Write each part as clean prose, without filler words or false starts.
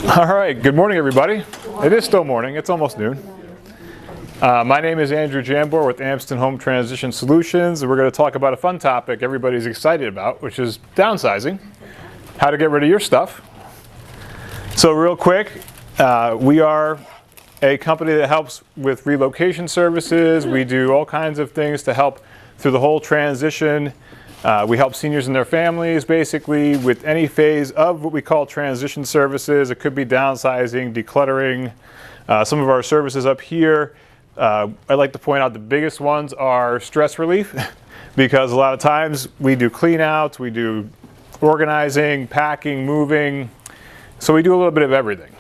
All right, good morning everybody. It is still morning, it's almost noon. My name is Andrew Jambor with Amston Home Transition Solutions, and we're going to talk about a fun topic everybody's excited about, which is downsizing, how to get rid of your stuff. So real quick, we are a company that helps with relocation services. We do all kinds of things to help through the whole transition. We help seniors and their families basically with any phase of what we call transition services. It could be downsizing, decluttering. Some of our services up here, I'd like to point out the biggest ones are stress relief because a lot of times we do clean outs, we do organizing, packing, moving. So we do a little bit of everything.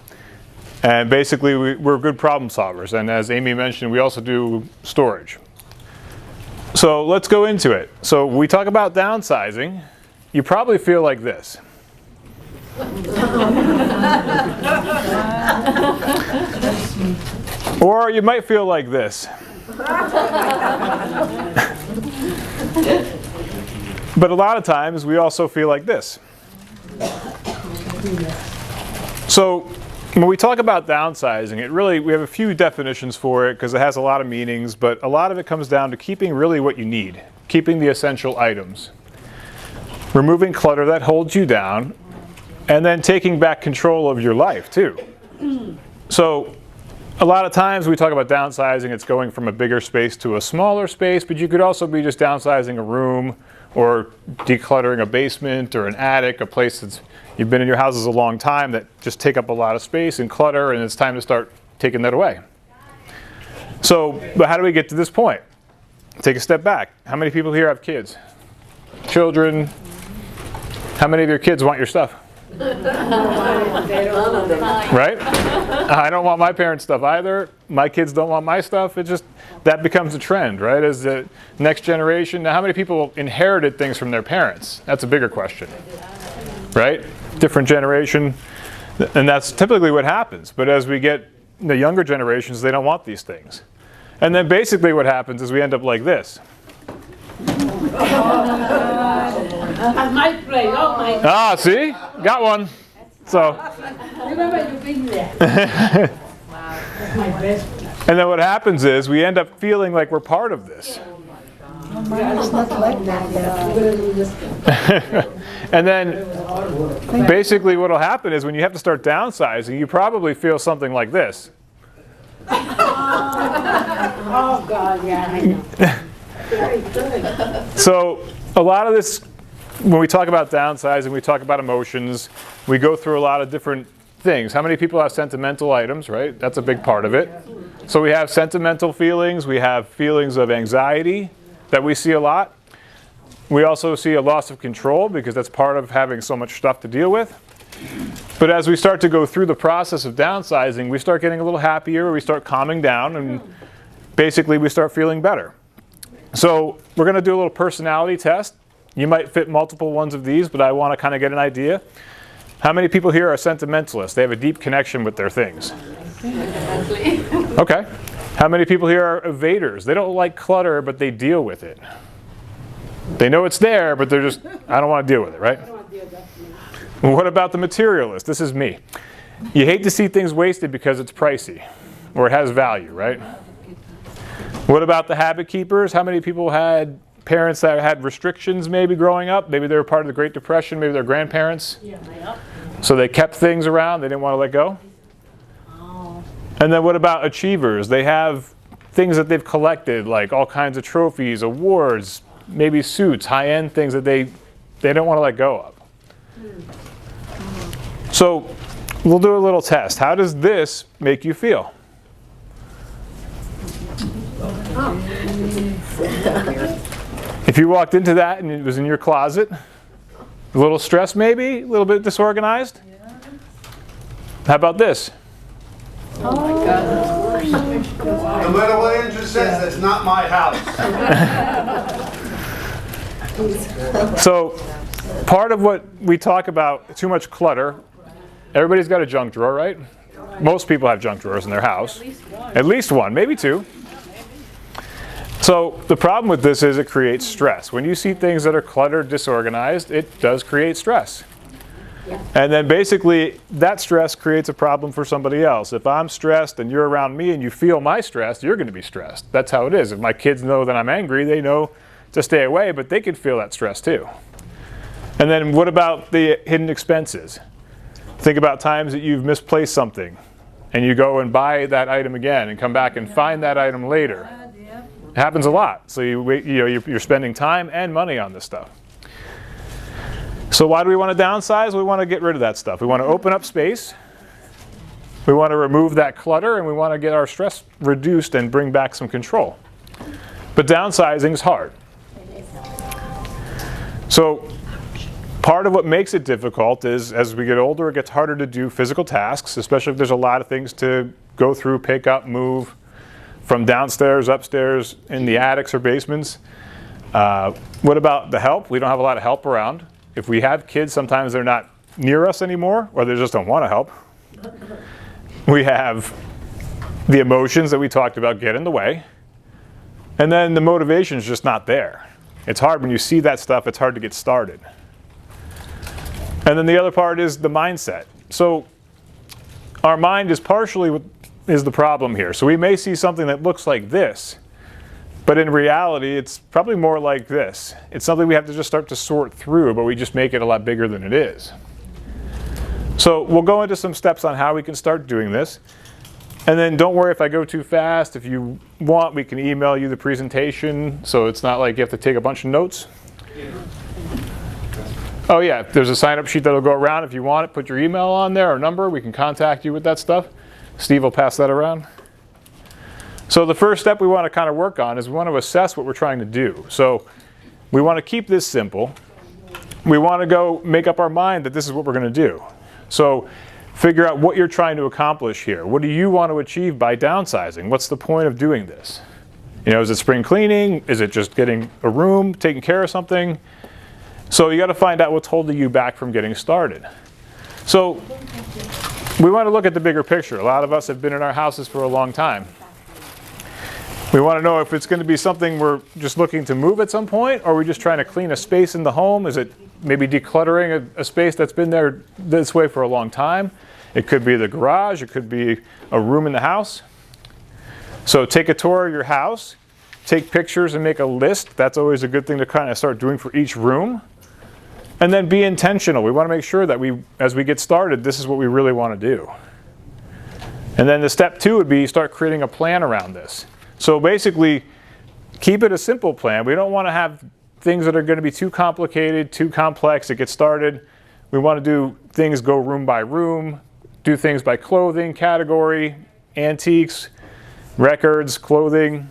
And basically we're good problem solvers. And as Amy mentioned, we also do storage. So let's go into it. So when we talk about downsizing, you probably feel like this. Or you might feel like this. But a lot of times we also feel like this. So when we talk about downsizing, we have a few definitions for it because it has a lot of meanings, but a lot of it comes down to keeping really what you need, keeping the essential items, removing clutter that holds you down, and then taking back control of your life too. So a lot of times we talk about downsizing, it's going from a bigger space to a smaller space, but you could also be just downsizing a room or decluttering a basement or an attic, a place that's you've been in your houses a long time that just take up a lot of space and clutter, and it's time to start taking that away. So, but how do we get to this point? Take a step back. How many people here have kids? Children? How many of your kids want your stuff? Right? I don't want my parents' stuff either. My kids don't want my stuff. It just, that becomes a trend, right? As the next generation. Now, how many people inherited things from their parents? That's a bigger question, right? Different generation, and that's typically what happens. But as we get the younger generations, they don't want these things. And then basically what happens is we end up like this. Ah, see? Got one. So. And then what happens is we end up feeling like we're part of this. And then basically what will happen is when you have to start downsizing, you probably feel something like this. Oh God, yeah, I know. Very good. So a lot of this, when we talk about downsizing, we talk about emotions. We go through a lot of different things. How many people have sentimental items, right? That's a big part of it. So we have sentimental feelings. We have feelings of anxiety that we see a lot. We also see a loss of control because that's part of having so much stuff to deal with. But as we start to go through the process of downsizing, we start getting a little happier, we start calming down, and basically we start feeling better. So we're going to do a little personality test. You might fit multiple ones of these, but I want to kind of get an idea. How many people here are sentimentalists? They have a deep connection with their things. Okay. How many people here are evaders? They don't like clutter, but they deal with it. They know it's there, but they're just, I don't want to deal with it, right? Well, what about the materialist? This is me. You hate to see things wasted because it's pricey or it has value, right? What about the habit keepers? How many people had parents that had restrictions maybe growing up? Maybe they were part of the Great Depression, maybe their grandparents. Yeah. So they kept things around, they didn't want to let go. Oh. And then what about achievers? They have things that they've collected, like all kinds of trophies, awards, maybe suits, high-end things that they don't want to let go of. So we'll do a little test. How does this make you feel? If you walked into that and it was in your closet, a little stressed maybe, a little bit disorganized. How about this? Oh my God. No matter what Andrew says, that's not my house. So part of what we talk about, too much clutter, everybody's got a junk drawer, right? Most people have junk drawers in their house. At least one, maybe two. So the problem with this is it creates stress. When you see things that are cluttered, disorganized, it does create stress. And then basically that stress creates a problem for somebody else. If I'm stressed and you're around me and you feel my stress, you're going to be stressed. That's how it is. If my kids know that I'm angry, they know to stay away, but they could feel that stress too. And then what about the hidden expenses? Think about times that you've misplaced something and you go and buy that item again and come back and find that item later. It happens a lot. So you're spending time and money on this stuff. So why do we want to downsize? We want to get rid of that stuff. We want to open up space. We want to remove that clutter, and we want to get our stress reduced and bring back some control. But downsizing is hard. So part of what makes it difficult is as we get older, it gets harder to do physical tasks, especially if there's a lot of things to go through, pick up, move from downstairs, upstairs, in the attics or basements. What about the help? We don't have a lot of help around. If we have kids, sometimes they're not near us anymore, or they just don't want to help. We have the emotions that we talked about get in the way. And then the motivation is just not there. It's hard when you see that stuff, it's hard to get started. And then the other part is the mindset. So our mind is partially is the problem here. So we may see something that looks like this, but in reality, it's probably more like this. It's something we have to just start to sort through, but we just make it a lot bigger than it is. So we'll go into some steps on how we can start doing this. And then don't worry if I go too fast. If you want, we can email you the presentation, so it's not like you have to take a bunch of notes. Oh yeah, there's a sign-up sheet that'll go around. If you want it, put your email on there or number. We can contact you with that stuff. Steve will pass that around. So the first step we want to kind of work on is we want to assess what we're trying to do. So we want to keep this simple. We want to go make up our mind that this is what we're going to do. So figure out what you're trying to accomplish here. What do you want to achieve by downsizing? What's the point of doing this? Is it spring cleaning? Is it just getting a room, taking care of something? So you got to find out what's holding you back from getting started. So we want to look at the bigger picture. A lot of us have been in our houses for a long time. We want to know if it's going to be something we're just looking to move at some point, or are we just trying to clean a space in the home? Is it maybe decluttering a space that's been there this way for a long time? It could be the garage. It could be a room in the house. So take a tour of your house. Take pictures and make a list. That's always a good thing to kind of start doing for each room. And then be intentional. We want to make sure that as we get started, this is what we really want to do. And then the step 2 would be start creating a plan around this. So basically, keep it a simple plan. We don't want to have things that are going to be too complicated, too complex to get started. We want to do things go room by room, do things by clothing, category, antiques, records, clothing.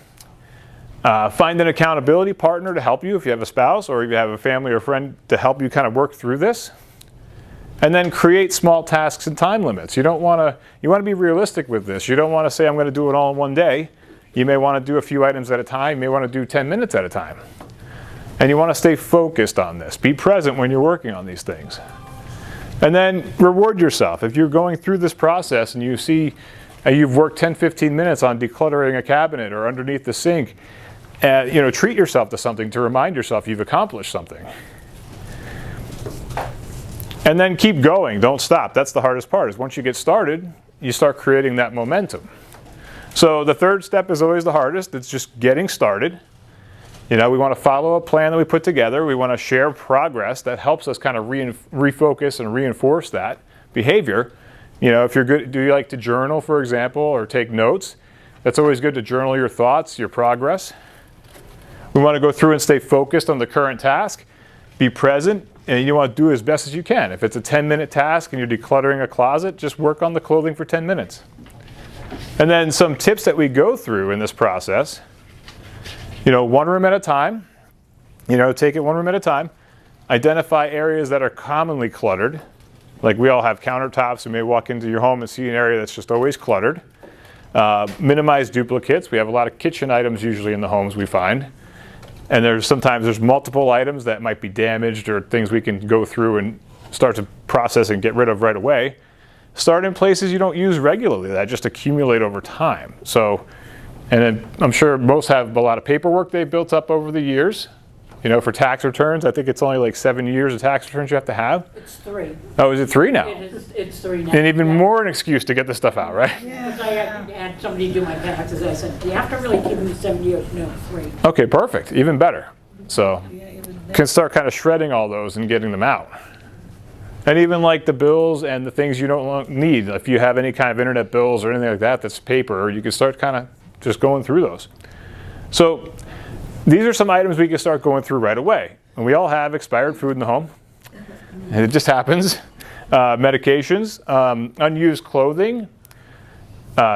Find an accountability partner to help you if you have a spouse or if you have a family or friend to help you kind of work through this. And then create small tasks and time limits. You want to be realistic with this. You don't want to say, I'm going to do it all in one day. You may want to do a few items at a time. You may want to do 10 minutes at a time. And you want to stay focused on this. Be present when you're working on these things. And then reward yourself. If you're going through this process and you see you've worked 10, 15 minutes on decluttering a cabinet or underneath the sink, treat yourself to something to remind yourself you've accomplished something. And then keep going. Don't stop. That's the hardest part, is once you get started, you start creating that momentum. So the third step is always the hardest. It's just getting started. We want to follow a plan that we put together. We want to share progress that helps us kind of refocus and reinforce that behavior. If you're good, do you like to journal, for example, or take notes? That's always good to journal your thoughts, your progress. We want to go through and stay focused on the current task. Be present, and you want to do it as best as you can. If it's a 10-minute task and you're decluttering a closet, just work on the clothing for 10 minutes. And then some tips that we go through in this process. One room at a time. Take it one room at a time. Identify areas that are commonly cluttered. Like we all have countertops. You may walk into your home and see an area that's just always cluttered. Minimize duplicates. We have a lot of kitchen items usually in the homes we find. And sometimes there's multiple items that might be damaged or things we can go through and start to process and get rid of right away. Start in places you don't use regularly that just accumulate over time. And then I'm sure most have a lot of paperwork they've built up over the years. You know, for tax returns, I think it's only like 7 years of tax returns you have to have. It's 3. Oh, is it 3 now? It's 3 now. And even Yeah. more an excuse to get the stuff out, right? Because I had somebody do my taxes, I said, do you have to really keep them 7 years? No, 3. Okay, perfect. Even better. So, can start kind of shredding all those and getting them out. And even like the bills and the things you don't need. If you have any kind of internet bills or anything like that that's paper, you can start kind of just going through those. So, these are some items we can start going through right away. And we all have expired food in the home. And it just happens. Medications, unused clothing,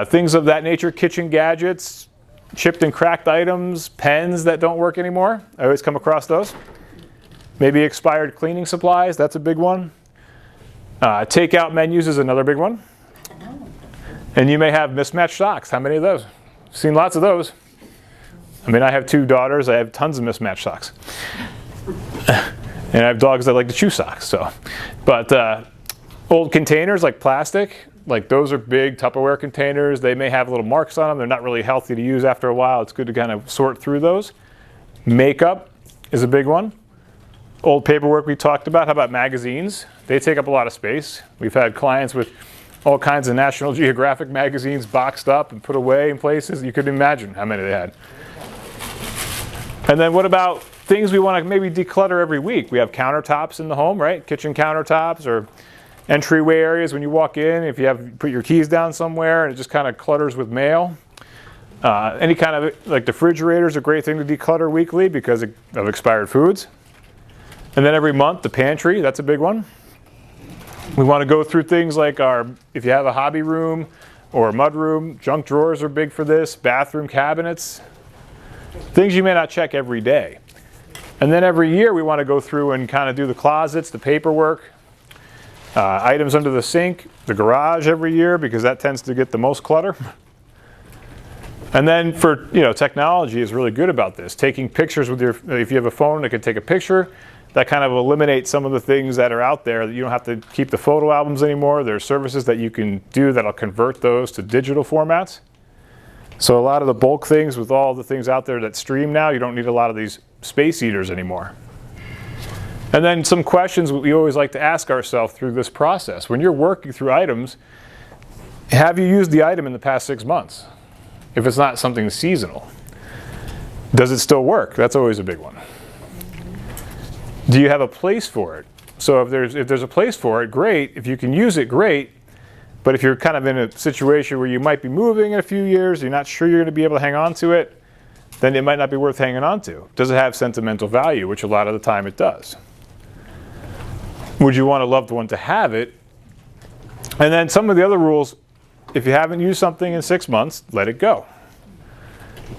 things of that nature, kitchen gadgets, chipped and cracked items, pens that don't work anymore. I always come across those. Maybe expired cleaning supplies, that's a big one. Takeout menus is another big one. And you may have mismatched socks. How many of those? Seen lots of those. I mean, I have 2 daughters. I have tons of mismatched socks. And I have dogs that like to chew socks. So, but old containers like plastic, like those are big Tupperware containers. They may have little marks on them. They're not really healthy to use after a while. It's good to kind of sort through those. Makeup is a big one. Old paperwork we talked about. How about magazines? They take up a lot of space. We've had clients with all kinds of National Geographic magazines boxed up and put away in places. You couldn't imagine how many they had. And then what about things we want to maybe declutter every week? We have countertops in the home, right? Kitchen countertops or entryway areas when you walk in. If you have put your keys down somewhere and it just kind of clutters with mail. Any kind of, like the refrigerator is a great thing to declutter weekly because of expired foods. And then every month, the pantry, that's a big one. We want to go through things like if you have a hobby room or a mud room, junk drawers are big for this, bathroom cabinets. Things you may not check every day. And then every year we want to go through and kind of do the closets, the paperwork, items under the sink, the garage every year because that tends to get the most clutter. And then for, technology is really good about this. Taking pictures with if you have a phone that can take a picture, that kind of eliminates some of the things that are out there that you don't have to keep the photo albums anymore. There are services that you can do that'll convert those to digital formats. So a lot of the bulk things with all the things out there that stream now, you don't need a lot of these space eaters anymore. And then some questions we always like to ask ourselves through this process. When you're working through items, have you used the item in the past 6 months? If it's not something seasonal. Does it still work? That's always a big one. Do you have a place for it? So if there's a place for it, great. If you can use it, great. But if you're kind of in a situation where you might be moving in a few years, you're not sure you're going to be able to hang on to it, then it might not be worth hanging on to. Does it have sentimental value, which a lot of the time it does? Would you want a loved one to have it? And then some of the other rules, if you haven't used something in 6 months, let it go.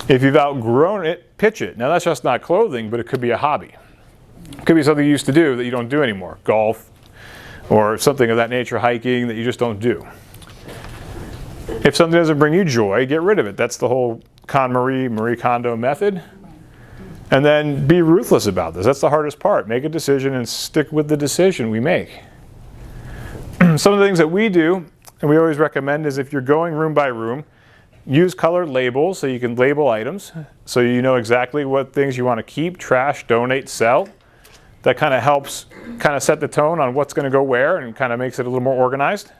If you've outgrown it, pitch it. Now that's just not clothing, but it could be a hobby. It could be something you used to do that you don't do anymore. Golf, or something of that nature, hiking, that you just don't do. If something doesn't bring you joy, get rid of it. That's the whole Marie Kondo method. And then be ruthless about this. That's the hardest part. Make a decision and stick with the decision we make. Some of the things that we do, and we always recommend, is if you're going room by room, use colored labels so you can label items, so you know exactly what things you want to keep, trash, donate, sell. That kind of helps kind of set the tone on what's going to go where and kind of makes it a little more organized.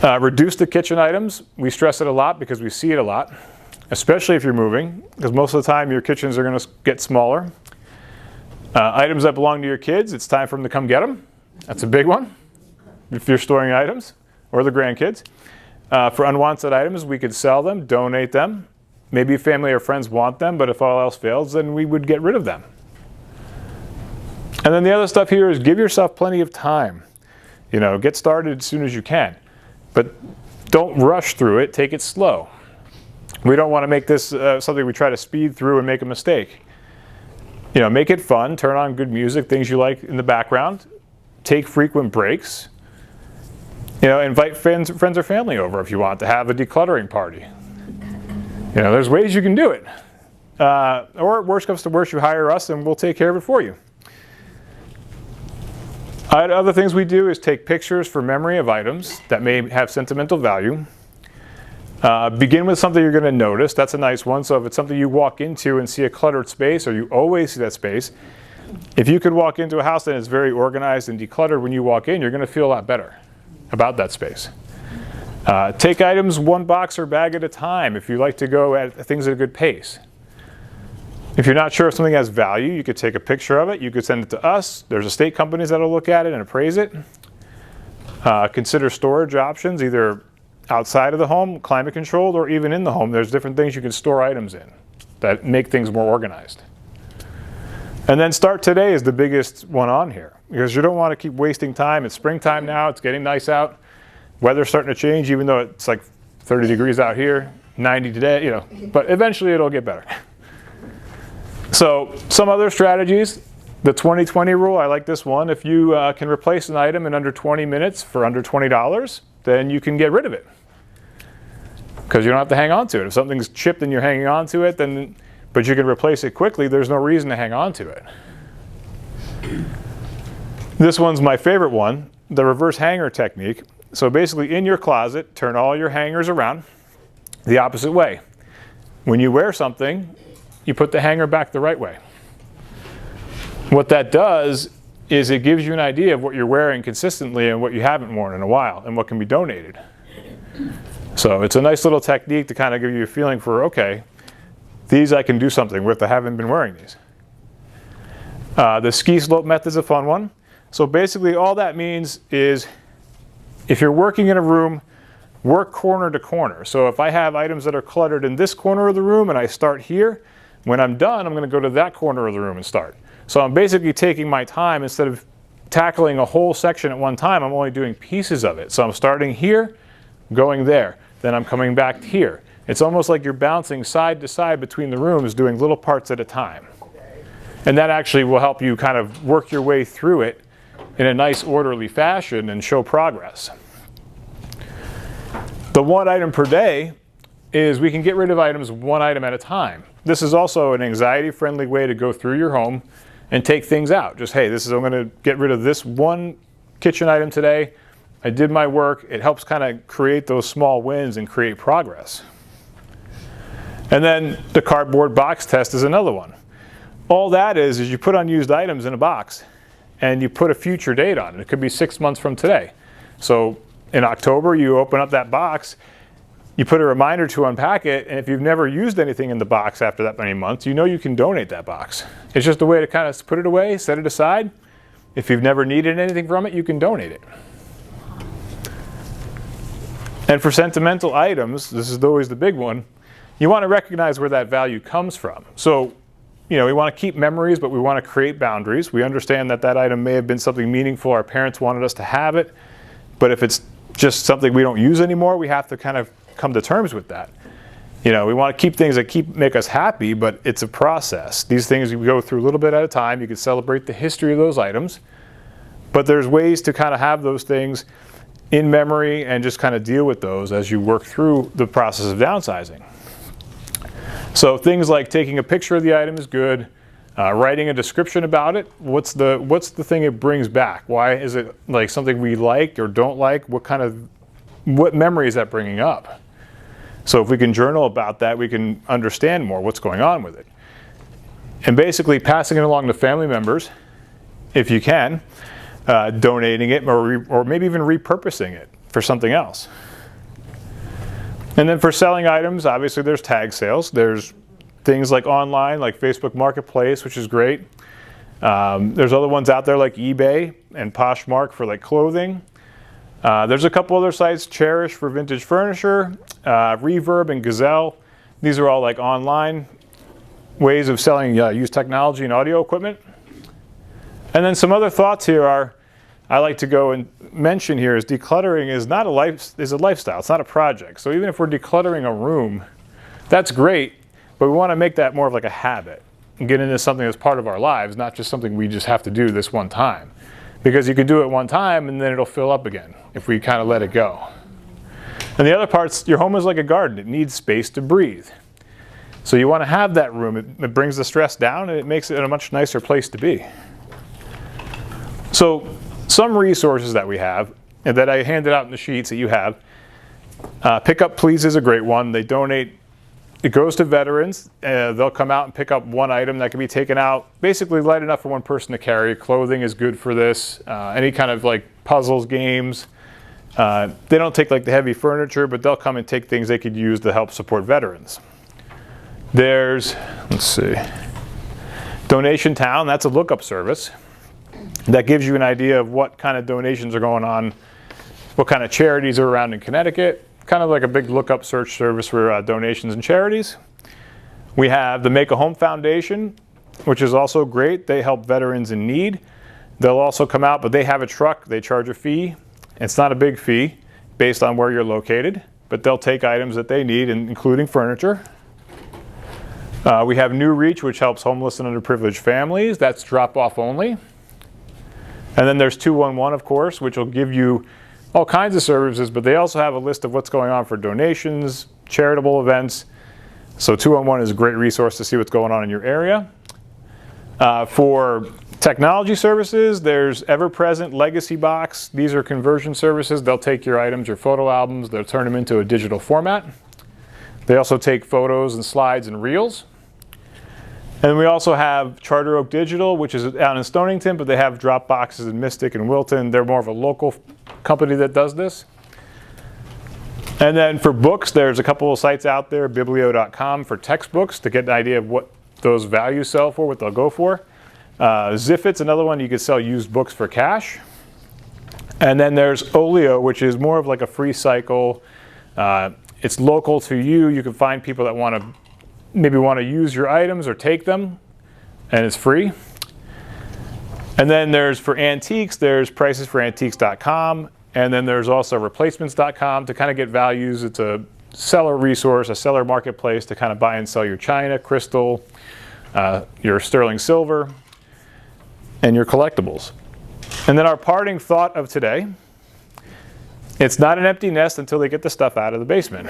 Reduce the kitchen items. We stress it a lot because we see it a lot, especially if you're moving, because most of the time your kitchens are going to get smaller. Items that belong to your kids, it's time for them to come get them. That's a big one if you're storing items, or the grandkids. For unwanted items, we could sell them, donate them. Maybe family or friends want them, but if all else fails, then we would get rid of them. And then the other stuff here is give yourself plenty of time. Get started as soon as you can. But don't rush through it. Take it slow. We don't want to make this something we try to speed through and make a mistake. Make it fun. Turn on good music, things you like in the background. Take frequent breaks. Invite friends or family over if you want to have a decluttering party. There's ways you can do it. Or worst comes to worst, you hire us and we'll take care of it for you. Other things we do is take pictures for memory of items that may have sentimental value. Begin with something you're going to notice. That's a nice one. So if it's something you walk into and see a cluttered space, or you always see that space, if you could walk into a house that is very organized and decluttered when you walk in, you're going to feel a lot better about that space. Take items one box or bag at a time if you like to go at things at a good pace. If you're not sure if something has value, you could take a picture of it. You could send it to us. There's estate companies that will look at it and appraise it. Consider storage options, either outside of the home, climate controlled, or even in the home. There's different things you can store items in that make things more organized. And then start today is the biggest one on here, because you don't want to keep wasting time. It's springtime now. It's getting nice out. Weather's starting to change, even though it's like 30 degrees out here, 90 today, you know, but eventually it'll get better. So some other strategies, the 20-20 rule, I like this one. If you can replace an item in under 20 minutes for under $20, then you can get rid of it, because you don't have to hang on to it. If something's chipped and you're hanging on to it, then but you can replace it quickly, there's no reason to hang on to it. This one's my favorite one, the reverse hanger technique. So basically in your closet, turn all your hangers around the opposite way. When you wear something, you put the hanger back the right way. What that does is it gives you an idea of what you're wearing consistently and what you haven't worn in a while and what can be donated. So it's a nice little technique to kind of give you a feeling for, okay, these I can do something with. I haven't been wearing these. The ski slope method is a fun one. So basically all that means is if you're working in a room, work corner to corner. So if I have items that are cluttered in this corner of the room and I start here, when I'm done, I'm going to go to that corner of the room and start. So I'm basically taking my time. Instead of tackling a whole section at one time, I'm only doing pieces of it. So I'm starting here, going there, then I'm coming back here. It's almost like you're bouncing side to side between the rooms, doing little parts at a time. And that actually will help you kind of work your way through it in a nice orderly fashion and show progress. The one item per day is we can get rid of items one item at a time. This is also an anxiety-friendly way to go through your home and take things out. Just, hey, I'm going to get rid of this one kitchen item today. I did my work. It helps kind of create those small wins and create progress. And then the cardboard box test is another one. All that is you put unused items in a box and you put a future date on it. It could be 6 months from today. So in October, you open up that box, you put a reminder to unpack it, and if you've never used anything in the box after that many months, you know you can donate that box. It's just a way to kind of put it away, set it aside. If you've never needed anything from it, you can donate it. And for sentimental items, this is always the big one, you want to recognize where that value comes from. So, you know, we want to keep memories, but we want to create boundaries. We understand that that item may have been something meaningful. Our parents wanted us to have it. But if it's just something we don't use anymore, we have to kind of come to terms with that. You know, we want to keep things that make us happy, but it's a process. These things you go through a little bit at a time. You can celebrate the history of those items. But there's ways to kind of have those things in memory and just kind of deal with those as you work through the process of downsizing. So things like taking a picture of the item is good. Writing a description about it. What's the thing it brings back? Why is it like something we like or don't like? What memory is that bringing up? So if we can journal about that, we can understand more what's going on with it. And basically passing it along to family members, if you can, donating it or maybe even repurposing it for something else. And then for selling items, obviously there's tag sales. There's things like online, like Facebook Marketplace, which is great. There's other ones out there like eBay and Poshmark for like clothing. There's a couple other sites, Cherish for vintage furniture, Reverb and Gazelle. These are all like online ways of selling used technology and audio equipment. And then some other thoughts here are, I like to go and mention here is decluttering is a lifestyle. It's not a project. So even if we're decluttering a room, that's great, but we want to make that more of like a habit and get into something that's part of our lives, not just something we just have to do this one time. Because you can do it one time and then it'll fill up again if we kind of let it go. And the other parts, your home is like a garden. It needs space to breathe. So you want to have that room. It brings the stress down and it makes it a much nicer place to be. So some resources that we have and that I handed out in the sheets that you have Pick Up Please is a great one. They donate, it goes to veterans. They'll come out and pick up one item that can be taken out, basically light enough for one person to carry. Clothing is good for this. Any kind of like puzzles, games. They don't take like the heavy furniture, but they'll come and take things they could use to help support veterans. There's, let's see, Donation Town. That's a lookup service that gives you an idea of what kind of donations are going on, what kind of charities are around in Connecticut. Kind of like a big lookup search service for donations and charities. We have the Make a Home Foundation, which is also great. They help veterans in need. They'll also come out, but they have a truck. They charge a fee. It's not a big fee based on where you're located, but they'll take items that they need, including furniture. We have New Reach, which helps homeless and underprivileged families. That's drop-off only. And then there's 211, of course, which will give you all kinds of services, but they also have a list of what's going on for donations, charitable events. So 211 is a great resource to see what's going on in your area. For technology services, there's Ever-Present, Legacy Box. These are conversion services. They'll take your items, your photo albums, they'll turn them into a digital format. They also take photos and slides and reels. And we also have Charter Oak Digital, which is out in Stonington, but they have drop boxes in Mystic and Wilton. They're more of a local company that does this. And then for books, there's a couple of sites out there, biblio.com for textbooks to get an idea of what those values sell for, what they'll go for. Zifit's another one, you can sell used books for cash. And then there's Olio, which is more of like a free cycle. It's local to you. You can find people that maybe want to use your items or take them, and it's free. And then there's for antiques, there's pricesforantiques.com, and then there's also replacements.com to kind of get values. It's a seller resource, a seller marketplace to kind of buy and sell your china, crystal, your sterling silver, and your collectibles. And then our parting thought of today, it's not an empty nest until they get the stuff out of the basement.